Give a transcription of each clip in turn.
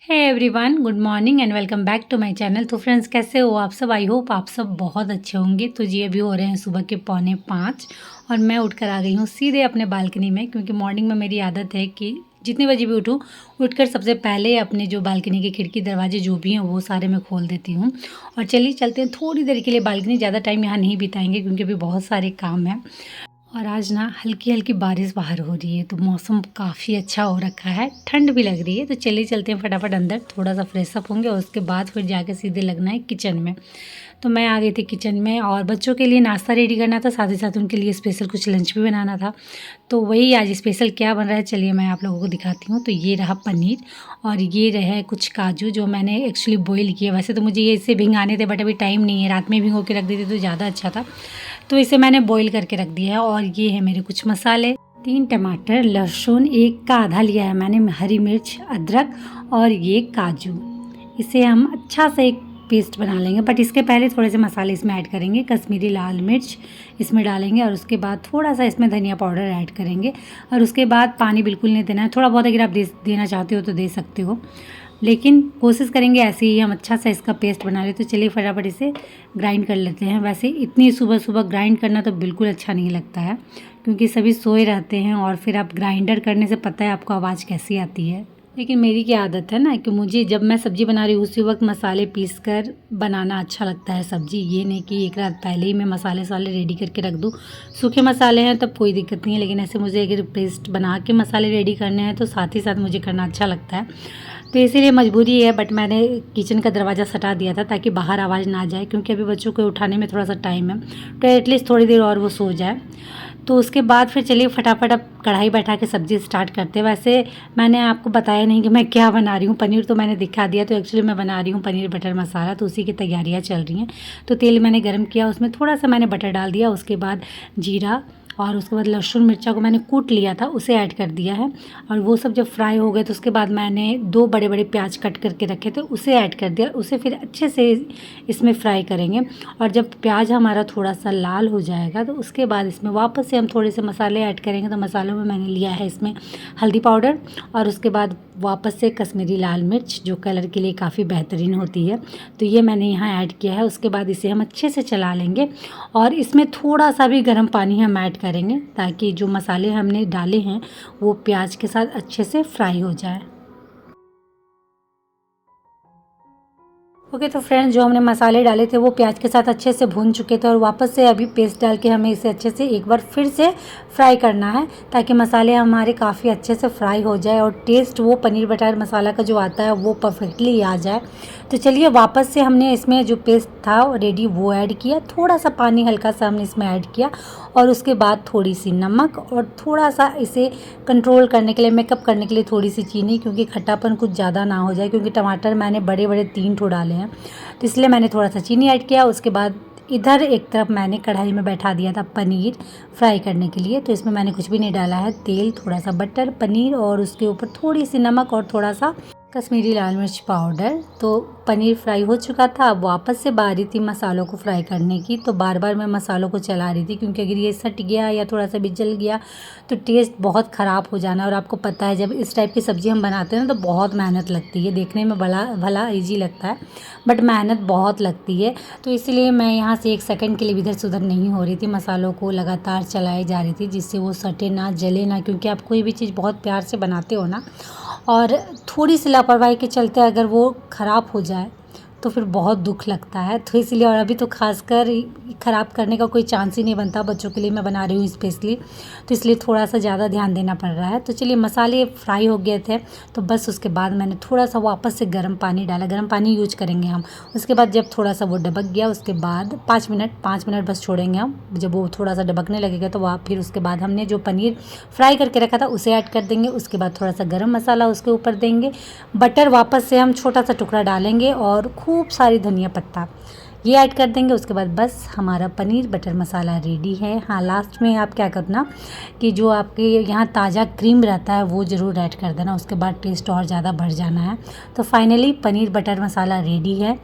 Hey everyone, good morning and welcome back to my channel. तो friends, कैसे हो आप सब? आई होप आप सब बहुत अच्छे होंगे। तो जी अभी हो रहे हैं सुबह के 4:45 और मैं उठकर आ गई हूँ सीधे अपने बालकनी में, क्योंकि मॉर्निंग में मेरी आदत है कि जितने बजे भी उठूँ, उठकर सबसे पहले अपने जो बालकनी के खिड़की दरवाजे जो भी हैं वो सारे मैं खोल देती हूँ। और चलिए चलते हैं थोड़ी देर के लिए बालकनी, ज़्यादा टाइम यहाँ नहीं बिताएंगे क्योंकि अभी बहुत सारे काम हैं। और आज ना हल्की हल्की बारिश बाहर हो रही है, तो मौसम काफ़ी अच्छा हो रखा है, ठंड भी लग रही है। तो चलिए चलते हैं फटाफट अंदर, थोड़ा सा फ्रेश अप होंगे और उसके बाद फिर जाके सीधे लगना है किचन में। तो मैं आ गई थी किचन में और बच्चों के लिए नाश्ता रेडी करना था, साथ ही साथ उनके लिए स्पेशल कुछ लंच भी बनाना था। तो वही आज स्पेशल क्या बन रहा है, चलिए मैं आप लोगों को दिखाती हूँ। तो ये रहा पनीर और ये रहे कुछ काजू जो मैंने एक्चुअली बॉईल किए। वैसे तो मुझे ये इसे भिंगाने थे, बट अभी टाइम नहीं है, रात में भिगो के रख देते तो ज़्यादा अच्छा था। तो इसे मैंने बॉईल करके रख दिया है। और ये है मेरे कुछ मसाले, 3 टमाटर, लहसुन 1 का आधा लिया है मैंने, हरी मिर्च, अदरक और ये काजू। इसे हम अच्छा से एक पेस्ट बना लेंगे, बट इसके पहले थोड़े से मसाले इसमें ऐड करेंगे। कश्मीरी लाल मिर्च इसमें डालेंगे और उसके बाद थोड़ा सा इसमें धनिया पाउडर ऐड करेंगे। और उसके बाद पानी बिल्कुल नहीं देना है, थोड़ा बहुत अगर आप देना चाहते हो तो दे सकते हो, लेकिन कोशिश करेंगे ऐसे ही हम अच्छा सा इसका पेस्ट बना ले। तो चलिए फटाफट इसे ग्राइंड कर लेते हैं। वैसे इतनी सुबह सुबह ग्राइंड करना तो बिल्कुल अच्छा नहीं लगता है, क्योंकि सभी सोए रहते हैं और फिर आप ग्राइंडर करने से पता है आपको आवाज़ कैसी आती है। लेकिन मेरी क्या आदत है ना कि मुझे जब मैं सब्ज़ी बना रही हूँ उसी वक्त मसाले पीस कर बनाना अच्छा लगता है सब्ज़ी। ये नहीं कि एक रात पहले ही मैं मसाले वसाले रेडी करके रख दूँ। सूखे मसाले हैं तब कोई दिक्कत नहीं है, लेकिन ऐसे मुझे अगर पेस्ट बना के मसाले रेडी करने हैं तो साथ ही साथ मुझे करना अच्छा लगता है। तो इसीलिए मजबूरी है, बट मैंने किचन का दरवाज़ा सटा दिया था ताकि बाहर आवाज़ ना जाए, क्योंकि अभी बच्चों को उठाने में थोड़ा सा टाइम है, तो एटलीस्ट थोड़ी देर और वो सो जाए। तो उसके बाद फिर चलिए फटाफट अब कढ़ाई बैठा के सब्ज़ी स्टार्ट करते हैं। वैसे मैंने आपको बताया नहीं कि मैं क्या बना रही हूँ, पनीर तो मैंने दिखा दिया। तो एक्चुअली मैं बना रही हूँ पनीर बटर मसाला, तो उसी की तैयारियाँ चल रही हैं। तो तेल मैंने गर्म किया, उसमें थोड़ा सा मैंने बटर डाल दिया, उसके बाद जीरा और उसके बाद लहसुन मिर्चा को मैंने कूट लिया था उसे ऐड कर दिया है। और वो सब जब फ्राई हो गए तो उसके बाद मैंने 2 बड़े बड़े प्याज कट करके रखे थे उसे ऐड कर दिया। उसे फिर अच्छे से इसमें फ्राई करेंगे। और जब प्याज हमारा थोड़ा सा लाल हो जाएगा तो उसके बाद इसमें वापस से हम थोड़े से मसाले ऐड करेंगे। तो मसालों में मैंने लिया है इसमें हल्दी पाउडर और उसके बाद वापस से कश्मीरी लाल मिर्च, जो कलर के लिए काफ़ी बेहतरीन होती है, तो ये मैंने यहाँ ऐड किया है। उसके बाद इसे हम अच्छे से चला लेंगे और इसमें थोड़ा सा भी गर्म पानी हम ऐड करेंगे ताकि जो मसाले हमने डाले हैं वो प्याज के साथ अच्छे से फ्राई हो जाए। ओके, तो फ्रेंड्स, जो हमने मसाले डाले थे वो प्याज के साथ अच्छे से भून चुके थे और वापस से अभी पेस्ट डाल के हमें इसे अच्छे से एक बार फिर से फ्राई करना है, ताकि मसाले हमारे काफ़ी अच्छे से फ्राई हो जाए और टेस्ट वो पनीर बटर मसाला का जो आता है वो परफेक्टली आ जाए। तो चलिए वापस से हमने इसमें जो पेस्ट था रेडी वो ऐड किया, थोड़ा सा पानी हल्का सा हमने इसमें ऐड किया और उसके बाद थोड़ी सी नमक और थोड़ा सा इसे कंट्रोल करने के लिए, मेकअप करने के लिए थोड़ी सी चीनी, क्योंकि खट्टापन कुछ ज़्यादा ना हो जाए, क्योंकि टमाटर मैंने बड़े बड़े 3 ठो डाले हैं, तो इसलिए मैंने थोड़ा सा चीनी ऐड किया। उसके बाद इधर एक तरफ मैंने कढ़ाई में बैठा दिया था पनीर फ्राई करने के लिए। तो इसमें मैंने कुछ भी नहीं डाला है, तेल, थोड़ा सा बटर, पनीर और उसके ऊपर थोड़ी सी नमक और थोड़ा सा कश्मीरी लाल मिर्च पाउडर। तो पनीर फ्राई हो चुका था, अब वापस से बारी थी मसालों को फ्राई करने की। तो बार बार मैं मसालों को चला रही थी, क्योंकि अगर ये सट गया या थोड़ा सा भी जल गया तो टेस्ट बहुत ख़राब हो जाना। और आपको पता है जब इस टाइप की सब्ज़ी हम बनाते हैं ना तो बहुत मेहनत लगती है। देखने में भला भला ईजी लगता है, बट मेहनत बहुत लगती है। तो इसलिए मैं यहाँ से 1 सेकंड के लिए भी इधर से उधर नहीं हो रही थी, मसालों को लगातार चलाई जा रही थी जिससे वो सटे ना, जले ना, क्योंकि आप कोई भी चीज़ बहुत प्यार से बनाते हो ना, और थोड़ी सी लापरवाही के चलते अगर वो ख़राब हो जाए तो फिर बहुत दुख लगता है। तो इसलिए, और अभी तो खासकर ख़राब करने का कोई चांस ही नहीं बनता, बच्चों के लिए मैं बना रही हूँ स्पेशली, तो इसलिए थोड़ा सा ज़्यादा ध्यान देना पड़ रहा है। तो चलिए मसाले फ्राई हो गए थे, तो बस उसके बाद मैंने थोड़ा सा वापस से गर्म पानी डाला, गर्म पानी यूज करेंगे हम। उसके बाद जब थोड़ा सा वो डबक गया उसके बाद 5 मिनट बस छोड़ेंगे हम। जब वो थोड़ा सा डबकने लगेगा तो वह फिर उसके बाद हमने जो पनीर फ्राई करके रखा था उसे ऐड कर देंगे। उसके बाद थोड़ा सा गर्म मसाला उसके ऊपर देंगे, बटर वापस से हम छोटा सा टुकड़ा डालेंगे और खूब सारी धनिया पत्ता ये ऐड कर देंगे। उसके बाद बस हमारा पनीर बटर मसाला रेडी है। हाँ, लास्ट में आप क्या करना कि जो आपके यहाँ ताज़ा क्रीम रहता है वो ज़रूर ऐड कर देना, उसके बाद टेस्ट और ज़्यादा बढ़ जाना है। तो फाइनली पनीर बटर मसाला रेडी है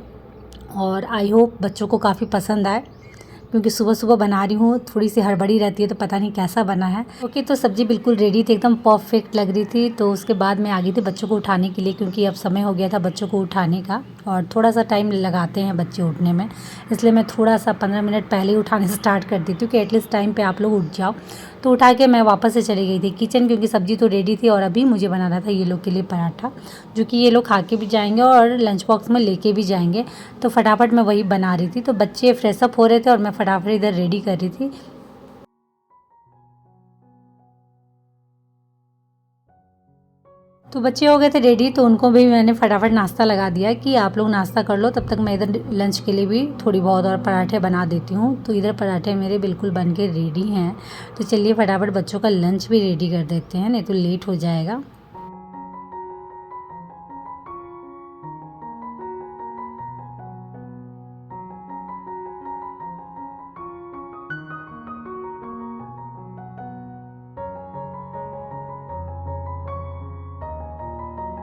और आई होप बच्चों को काफ़ी पसंद आए। क्योंकि सुबह सुबह बना रही हूँ, थोड़ी सी हड़बड़ी रहती है तो पता नहीं कैसा बना है। ओके, तो सब्ज़ी बिल्कुल रेडी थी, एकदम परफेक्ट लग रही थी। तो उसके बाद मैं आ गई थी बच्चों को उठाने के लिए, क्योंकि अब समय हो गया था बच्चों को उठाने का और थोड़ा सा टाइम लगाते हैं बच्चे उठने में, इसलिए मैं थोड़ा सा 15 मिनट पहले ही उठाने से स्टार्ट कर दी थी कि एटलीस्ट टाइम पे आप लोग उठ जाओ। तो उठा के मैं वापस से चली गई थी किचन, क्योंकि सब्ज़ी तो रेडी थी और अभी मुझे बनाना था ये लोग के लिए पराठा, जो कि ये लोग खा के भी जाएंगे और लंच बॉक्स में लेके भी जाएंगे। तो फटाफट मैं वही बना रही थी। तो बच्चे फ्रेशअप हो रहे थे और मैं फटाफट इधर रेडी कर रही थी। तो बच्चे हो गए थे रेडी, तो उनको भी मैंने फटाफट नाश्ता लगा दिया कि आप लोग नाश्ता कर लो, तब तक मैं इधर लंच के लिए भी थोड़ी बहुत और पराठे बना देती हूँ। तो इधर पराठे मेरे बिल्कुल बन के रेडी हैं। तो चलिए फटाफट बच्चों का लंच भी रेडी कर देते हैं, नहीं तो लेट हो जाएगा।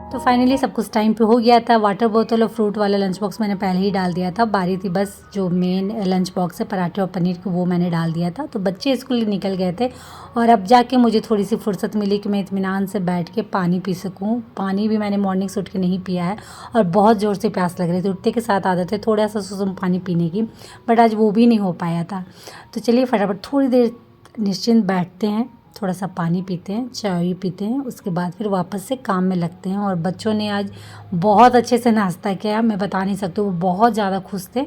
तो फाइनली सब कुछ टाइम पे हो गया था। वाटर बोतल और फ्रूट वाला लंच बॉक्स मैंने पहले ही डाल दिया था। बारी थी बस जो मेन लंच बॉक्स है पराठे और पनीर की, वो मैंने डाल दिया था। तो बच्चे स्कूल निकल गए थे और अब जाके मुझे थोड़ी सी फुर्सत मिली कि मैं इत्मीनान से बैठ के पानी पी सकूँ। पानी भी मैंने मॉर्निंग से उठ के नहीं पिया है और बहुत ज़ोर से प्यास लग रही थी। उठते के साथ आदत है थोड़ा सा सुसुम पानी पीने की, बट आज वो भी नहीं हो पाया था। तो चलिए फटाफट थोड़ी देर निश्चिंत बैठते हैं, थोड़ा सा पानी पीते हैं, चाय पीते हैं, उसके बाद फिर वापस से काम में लगते हैं। और बच्चों ने आज बहुत अच्छे से नाश्ता किया, मैं बता नहीं सकती, वो बहुत ज़्यादा खुश थे।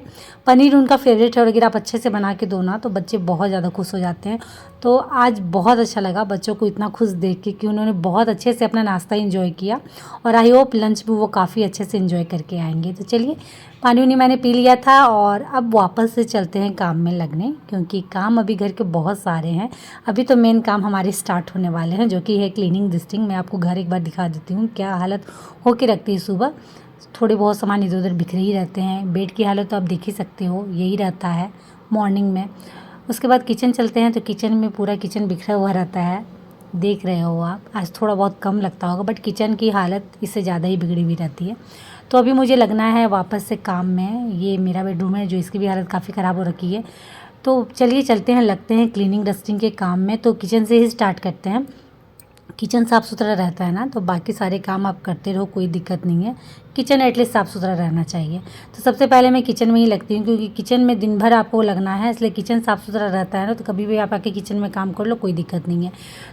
पनीर उनका फेवरेट है और अगर आप अच्छे से बना के दो ना तो बच्चे बहुत ज़्यादा खुश हो जाते हैं। तो आज बहुत अच्छा लगा बच्चों को इतना खुश देख के कि उन्होंने बहुत अच्छे से अपना नाश्ता इंजॉय किया और आई होप लंच भी वो काफ़ी अच्छे से इंजॉय करके आएंगे। तो चलिए पानी उनी मैंने पी लिया था और अब वापस से चलते हैं काम में लगने, क्योंकि काम अभी घर के बहुत सारे हैं। अभी तो मेन काम हमारे स्टार्ट होने वाले हैं, जो कि है क्लीनिंग डिस्टिंग। मैं आपको घर एक बार दिखा देती हूँ क्या हालत हो के रखती है सुबह। थोड़े बहुत सामान इधर उधर बिखरे ही रहते हैं। बेड की हालत तो आप देख ही सकते हो, यही रहता है मॉर्निंग में। उसके बाद किचन चलते हैं, तो किचन में पूरा किचन बिखरा हुआ रहता है, देख रहे हो आप। आज थोड़ा बहुत कम लगता होगा, बट किचन की हालत इससे ज़्यादा ही बिगड़ी हुई रहती है। तो अभी मुझे लगना है वापस से काम में। ये मेरा बेडरूम है जो इसकी भी हालत काफ़ी ख़राब हो रखी है। तो चलिए चलते हैं, लगते हैं क्लीनिंग डस्टिंग के काम में। तो किचन से ही स्टार्ट करते हैं। किचन साफ़ सुथरा रहता है ना तो बाकी सारे काम आप करते रहो, कोई दिक्कत नहीं है। किचन एटलीस्ट साफ़ सुथरा रहना चाहिए। तो सबसे पहले मैं किचन में ही लगती हूँ, क्योंकि किचन में दिन भर आपको लगना है, इसलिए किचन साफ़ सुथरा रहता है ना, तो कभी भी आप आके किचन में काम कर लो, कोई दिक्कत नहीं है।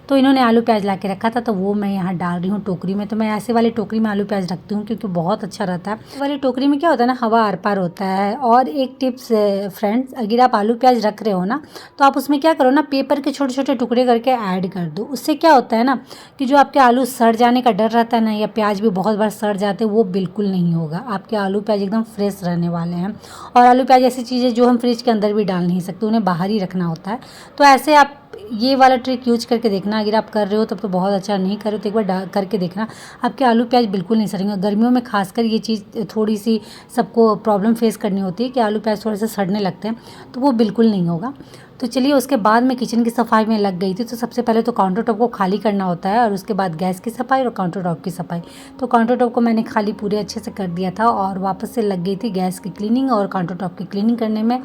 तो इन्होंने आलू प्याज ला के रखा था, तो वो मैं यहाँ डाल रही हूँ टोकरी में। तो मैं ऐसे वाली टोकरी में आलू प्याज रखती हूँ क्योंकि बहुत अच्छा रहता है। इस वाली टोकरी में क्या होता है ना, हवा आर पार होता है। और एक टिप्स फ्रेंड्स, अगर आप आलू प्याज रख रहे हो ना तो आप उसमें क्या करो ना, पेपर के छोटे छोटे टुकड़े करके ऐड कर दो। उससे क्या होता है ना कि जो आपके आलू सड़ जाने का डर रहता है ना, या प्याज भी बहुत बार सड़ जाते हैं, वो बिल्कुल नहीं होगा। आपके आलू प्याज एकदम फ्रेश रहने वाले हैं। और आलू प्याज ऐसी चीज़ है जो हम फ्रिज के अंदर भी डाल नहीं सकते, उन्हें बाहर ही रखना होता है। तो ऐसे आप ये वाला ट्रिक यूज करके देखना। अगर आप कर रहे हो तब तो बहुत अच्छा, नहीं कर रहे हो तो एक बार करके देखना, आपके आलू प्याज बिल्कुल नहीं सड़ेंगे। गर्मियों में खासकर ये चीज़ थोड़ी सी सबको प्रॉब्लम फेस करनी होती है कि आलू प्याज थोड़े से सड़ने लगते हैं, तो वो बिल्कुल नहीं होगा। तो चलिए उसके बाद मैं किचन की सफाई में लग गई थी। तो सबसे पहले तो काउंटर टॉप को खाली करना होता है और उसके बाद गैस की सफाई और काउंटर टॉप की सफाई। तो काउंटर टॉप को मैंने खाली पूरे अच्छे से कर दिया था और वापस से लग गई थी गैस की क्लीनिंग और काउंटर टॉप की क्लीनिंग करने में।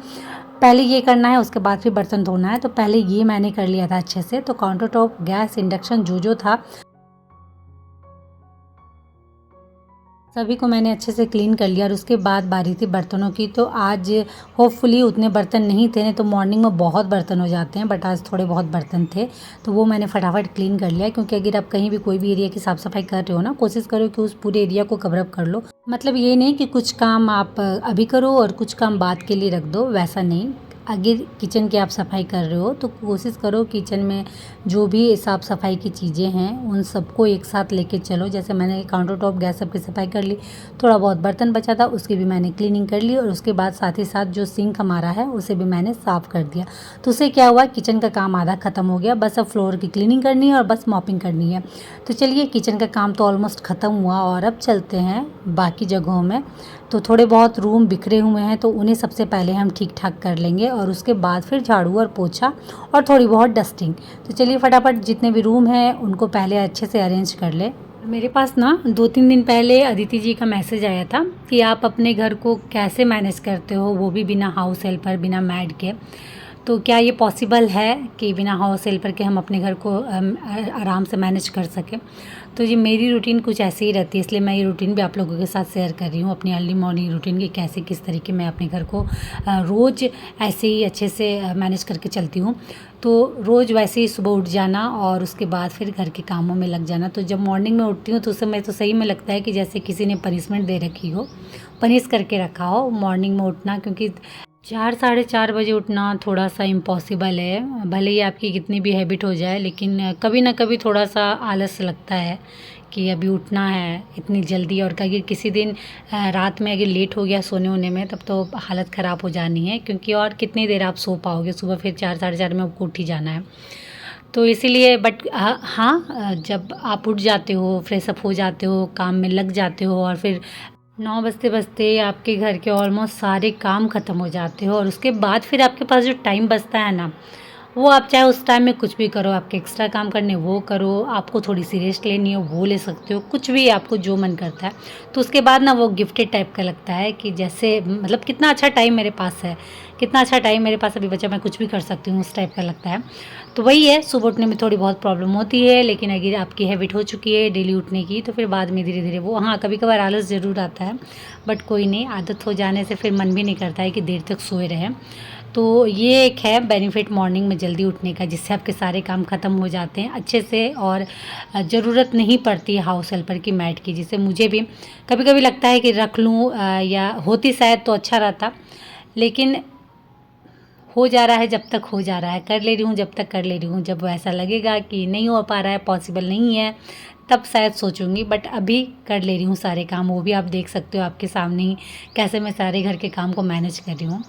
पहले ये करना है, उसके बाद फिर बर्तन धोना है। तो पहले ये मैंने कर लिया था अच्छे से। तो काउंटर टॉप, गैस, इंडक्शन जो था सभी को मैंने अच्छे से क्लीन कर लिया और उसके बाद बारी थी बर्तनों की। तो आज होपफुली उतने बर्तन नहीं थे, नहीं तो मॉर्निंग में बहुत बर्तन हो जाते हैं, बट आज थोड़े बहुत बर्तन थे तो वो मैंने फटाफट क्लीन कर लिया। क्योंकि अगर आप कहीं भी कोई भी एरिया की साफ़ सफाई कर रहे हो ना, कोशिश करो कि उस पूरे एरिया को कवर अप कर लो। मतलब ये नहीं कि कुछ काम आप अभी करो और कुछ काम बाद के लिए रख दो, वैसा नहीं। अगर किचन की आप सफाई कर रहे हो तो कोशिश करो किचन में जो भी साफ़ सफाई की चीज़ें हैं उन सबको एक साथ लेके चलो। जैसे मैंने काउंटर टॉप, गैस सब की सफाई कर ली, थोड़ा बहुत बर्तन बचा था उसकी भी मैंने क्लीनिंग कर ली और उसके बाद साथ ही साथ जो सिंक हमारा है उसे भी मैंने साफ़ कर दिया। तो उससे क्या हुआ, किचन का काम आधा ख़त्म हो गया। बस अब फ्लोर की क्लीनिंग करनी है और बस मॉपिंग करनी है। तो चलिए किचन का काम तो ऑलमोस्ट ख़त्म हुआ और अब चलते हैं बाकी जगहों में। तो थोड़े बहुत रूम बिखरे हुए हैं तो उन्हें सबसे पहले हम ठीक ठाक कर लेंगे और उसके बाद फिर झाड़ू और पोछा और थोड़ी बहुत डस्टिंग। तो चलिए फटाफट जितने भी रूम हैं उनको पहले अच्छे से अरेंज कर ले। मेरे पास ना 2-3 दिन पहले अदिति जी का मैसेज आया था कि आप अपने घर को कैसे मैनेज करते हो, वो भी बिना हाउस हेल्पर, बिना मैड के। तो क्या ये पॉसिबल है कि बिना हाउस हेल्पर के हम अपने घर को आराम से मैनेज कर सकें? तो जी मेरी रूटीन कुछ ऐसे ही रहती है, इसलिए मैं ये रूटीन भी आप लोगों के साथ शेयर कर रही हूँ, अपनी अर्ली मॉर्निंग रूटीन की कैसे किस तरीके मैं अपने घर को रोज़ ऐसे ही अच्छे से मैनेज करके चलती हूँ। तो रोज़ वैसे ही सुबह उठ जाना और उसके बाद फिर घर के कामों में लग जाना। तो जब मॉर्निंग में उठती हूँ तो उस समय तो सही में लगता है कि जैसे किसी ने पनिशमेंट दे रखी हो, पनिश करके रखा हो मॉर्निंग में उठना, क्योंकि 4 साढ़े 4 बजे उठना थोड़ा-सा इम्पॉसिबल है। भले ही आपकी कितनी भी हैबिट हो जाए, लेकिन कभी न कभी थोड़ा-सा आलस लगता है कि अभी उठना है इतनी जल्दी। और अगर किसी दिन रात में अगर लेट हो गया सोने-वोने में, तब तो हालत ख़राब हो जानी है, क्योंकि और कितनी देर आप सो पाओगे, सुबह फिर 4 साढ़े 4 में आपको उठ ही जाना है। तो इसीलिए बट हाँ, जब आप उठ जाते हो, फ्रेश अप हो जाते हो, काम में लग जाते हो और फिर 9 बजते-बजते आपके घर के ऑलमोस्ट सारे काम ख़त्म हो जाते हो और उसके बाद फिर आपके पास जो टाइम बचता है ना, वो आप चाहे उस टाइम में कुछ भी करो, आपके एक्स्ट्रा काम करने वो करो, आपको थोड़ी-सी रेस्ट लेनी हो वो ले सकते हो, कुछ भी आपको जो मन करता है। तो उसके बाद ना वो गिफ्टेड टाइप का लगता है कि जैसे मतलब कितना अच्छा टाइम मेरे पास है, कितना अच्छा टाइम मेरे पास अभी बचा, मैं कुछ भी कर सकती हूँ, उस टाइप का लगता है। तो वही है, सुबह उठने में थोड़ी बहुत प्रॉब्लम होती है, लेकिन अगर आपकी हैबिट हो चुकी है डेली उठने की, तो फिर बाद में धीरे-धीरे वो हाँ, कभी-कभार आलस ज़रूर आता है, बट कोई नहीं, आदत हो जाने से फिर मन भी नहीं करता है कि देर तक सोए रहें। तो ये एक है बेनिफिट मॉर्निंग में जल्दी उठने का, जिससे आपके सारे काम ख़त्म हो जाते हैं अच्छे से और ज़रूरत नहीं पड़ती है हाउस हेल्पर की, मैड की। जिससे मुझे भी कभी-कभी लगता है कि रख लूँ या होती शायद तो अच्छा रहता, लेकिन हो जा रहा है जब तक हो जा रहा है, कर ले रही हूँ जब तक कर ले रही हूँ। जब ऐसा लगेगा कि नहीं हो पा रहा है, पॉसिबल नहीं है, तब शायद सोचूँगी, बट अभी कर ले रही हूँ सारे काम। वो भी आप देख सकते हो आपके सामने ही कैसे मैं सारे घर के काम को मैनेज कर रही हूँ।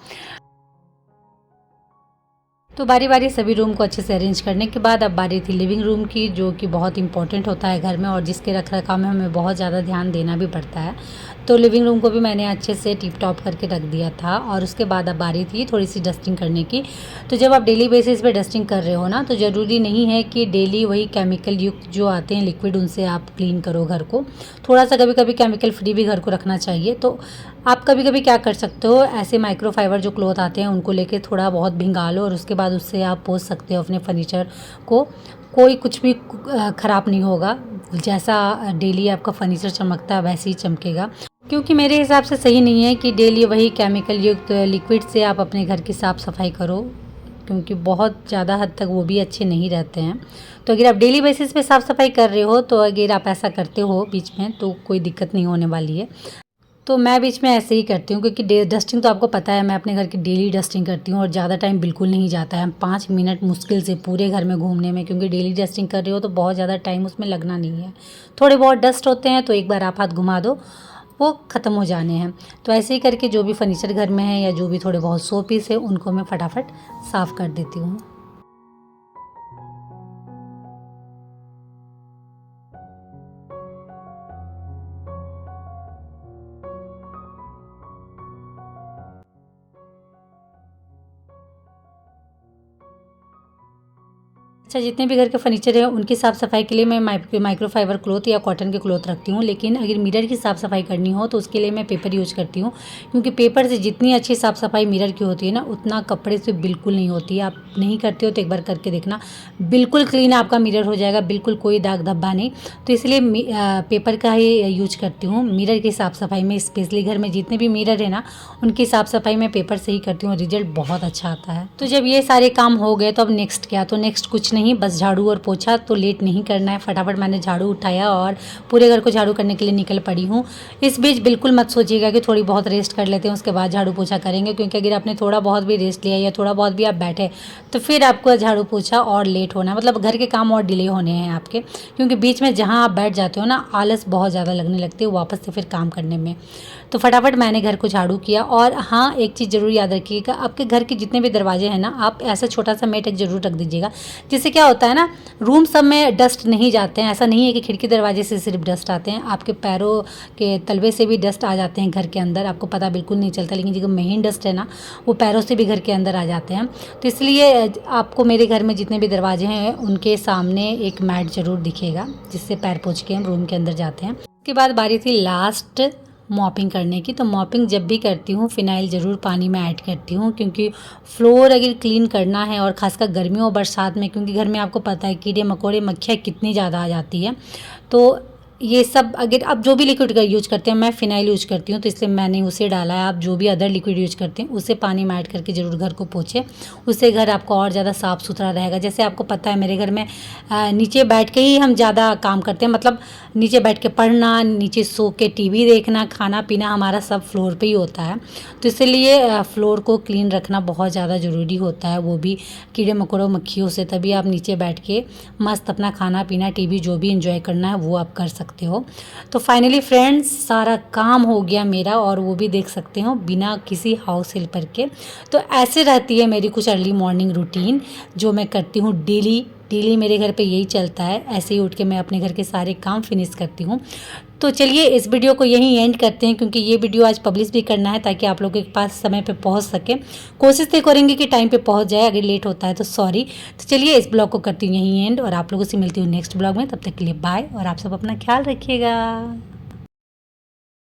तो बारी-बारी सभी रूम को अच्छे से अरेंज करने के बाद अब बारी थी लिविंग रूम की, जो कि बहुत इम्पोर्टेंट होता है घर में और जिसके रख-रखाव में हमें बहुत ज़्यादा ध्यान देना भी पड़ता है। तो लिविंग रूम को भी मैंने अच्छे से टिप-टॉप करके रख दिया था और उसके बाद अब बारी थी थोड़ी-सी डस्टिंग करने की। तो जब आप डेली बेसिस पे डस्टिंग कर रहे हो ना, तो ज़रूरी नहीं है कि डेली वही केमिकल युक्त जो आते हैं लिक्विड, उनसे आप क्लीन करो घर को। थोड़ा-सा कभी-कभी केमिकल फ्री भी घर को रखना चाहिए। तो आप कभी-कभी क्या कर सकते हो, ऐसे माइक्रोफाइबर जो क्लॉथ आते हैं उनको लेके थोड़ा बहुत भिंगा लो और उसके बाद उससे आप पोंछ सकते हो अपने फर्नीचर को। कोई कुछ भी ख़राब नहीं होगा, जैसा डेली आपका फर्नीचर चमकता है वैसे ही चमकेगा। क्योंकि मेरे हिसाब से सही नहीं है कि डेली वही केमिकल युक्त लिक्विड से आप अपने घर की साफ़ सफाई करो, क्योंकि बहुत ज़्यादा हद तक वो भी अच्छे नहीं रहते हैं। तो अगर आप डेली बेसिस पे साफ़ सफाई कर रहे हो, तो अगर आप ऐसा करते हो बीच में, तो कोई दिक्कत नहीं होने वाली है। तो मैं बीच में ऐसे ही करती हूँ, क्योंकि डस्टिंग तो आपको पता है मैं अपने घर की डेली डस्टिंग करती हूँ और ज़्यादा टाइम बिल्कुल नहीं जाता है, 5 मिनट मुश्किल से पूरे घर में घूमने में, क्योंकि डेली डस्टिंग कर रहे हो तो बहुत ज़्यादा टाइम उसमें लगना नहीं है। थोड़े बहुत डस्ट होते हैं तो एक बार आप हाथ घुमा दो, वो ख़त्म हो जाने हैं। तो ऐसे ही करके जो भी फर्नीचर घर में है या जो भी थोड़े बहुत शो पीस है, उनको मैं फटाफट साफ़ कर देती हूँ। अच्छा, जितने भी घर के फर्नीचर है उनकी साफ़ सफाई के लिए मैं माइक्रोफाइबर क्लॉथ या कॉटन के क्लॉथ रखती हूँ, लेकिन अगर मिरर की साफ़ सफाई करनी हो तो उसके लिए मैं पेपर यूज़ करती हूँ, क्योंकि पेपर से जितनी अच्छी साफ़ सफाई मिरर की होती है ना, उतना कपड़े से बिल्कुल नहीं होती है। आप नहीं करते हो तो एक बार करके देखना, बिल्कुल क्लीन आपका मिरर हो जाएगा, बिल्कुल कोई दाग धब्बा नहीं। तो इसलिए पेपर का ही यूज करती हूँ मिरर की साफ़ सफाई में। स्पेशली घर में जितने भी मिरर है ना, उनकी साफ़ सफाई मैं पेपर से ही करती हूँ, रिजल्ट बहुत अच्छा आता है। तो जब ये सारे काम हो गए तो अब नेक्स्ट क्या, तो नेक्स्ट कुछ नहीं, बस झाड़ू और पोछा। तो लेट नहीं करना है, फटाफट मैंने झाड़ू उठाया और पूरे घर को झाड़ू करने के लिए निकल पड़ी हूँ। इस बीच बिल्कुल मत सोचिएगा कि थोड़ी बहुत रेस्ट कर लेते हैं उसके बाद झाड़ू पोछा करेंगे, क्योंकि अगर आपने थोड़ा बहुत भी रेस्ट लिया या थोड़ा बहुत भी आप बैठे, तो फिर आपको झाड़ू पोछा और लेट होना है, मतलब घर के काम और डिले होने हैं आपके, क्योंकि बीच में जहाँ आप बैठ जाते हो ना, आलस बहुत ज़्यादा लगने लगती है वापस से फिर काम करने में। तो फटाफट मैंने घर को झाड़ू किया। और हाँ, एक चीज़ ज़रूर याद रखिएगा, आपके घर के जितने भी दरवाजे हैं ना, आप ऐसा छोटा सा मेट एक ज़रूर रख दीजिएगा, जिससे क्या होता है ना, रूम सब में डस्ट नहीं जाते हैं, ऐसा नहीं है कि खिड़की दरवाजे से सिर्फ डस्ट आते हैं, आपके पैरों के तलवे से भी डस्ट आ जाते हैं घर के अंदर, आपको पता बिल्कुल नहीं चलता, लेकिन जो मेन डस्ट है ना वो पैरों से भी घर के अंदर आ जाते हैं। तो इसलिए आपको मेरे घर में जितने भी दरवाजे हैं उनके सामने एक मैट ज़रूर दिखेगा, जिससे पैर पोंछ के हम रूम के अंदर जाते हैं। उसके बाद बारी थी लास्ट मॉपिंग करने की। तो मॉपिंग जब भी करती हूँ फ़िनाइल ज़रूर पानी में ऐड करती हूँ, क्योंकि फ्लोर अगर क्लीन करना है और ख़ासकर गर्मियों और बरसात में, क्योंकि घर में आपको पता है कीड़े मकोड़े मक्खियाँ कितनी ज़्यादा आ जाती है, तो ये सब अगर आप जो भी लिक्विड का यूज करते हैं, मैं फ़िनाइल यूज करती हूँ तो इसलिए मैंने उसे डाला है। आप जो भी अदर लिक्विड यूज करते हैं उसे पानी में ऐड करके ज़रूर घर को पोंछें, उससे घर आपको और ज़्यादा साफ़ सुथरा रहेगा। जैसे आपको पता है मेरे घर में नीचे बैठ के ही हम ज़्यादा काम करते हैं, मतलब नीचे बैठ के पढ़ना, नीचे सो के टीवी देखना, खाना पीना हमारा सब फ्लोर पे ही होता है। तो इसलिए फ्लोर को क्लीन रखना बहुत ज़्यादा ज़रूरी होता है, वो भी कीड़े मकोड़ों मक्खियों से। तभी आप नीचे बैठ के मस्त अपना खाना पीना, टीवी जो भी इंजॉय करना है वो आप कर सकते हो। तो फाइनली फ्रेंड्स सारा काम हो गया मेरा, और वो भी देख सकते हो बिना किसी हाउस हेल्पर के। तो ऐसे रहती है मेरी कुछ अर्ली मॉर्निंग रूटीन जो मैं करती हूँ डेली मेरे घर पे यही चलता है। ऐसे ही उठ के मैं अपने घर के सारे काम फिनिश करती हूँ। तो चलिए इस वीडियो को यहीं एंड करते हैं, क्योंकि ये वीडियो आज पब्लिश भी करना है ताकि आप लोगों के पास समय पे पहुंच सके। कोशिश तो करेंगे कि टाइम पे पहुंच जाए, अगर लेट होता है तो सॉरी। तो चलिए इस ब्लॉग को करती हूँ यहीं एंड, और आप लोगों से मिलती हूँ नेक्स्ट ब्लॉग में। तब तक के लिए बाय, और आप सब अपना ख्याल रखिएगा।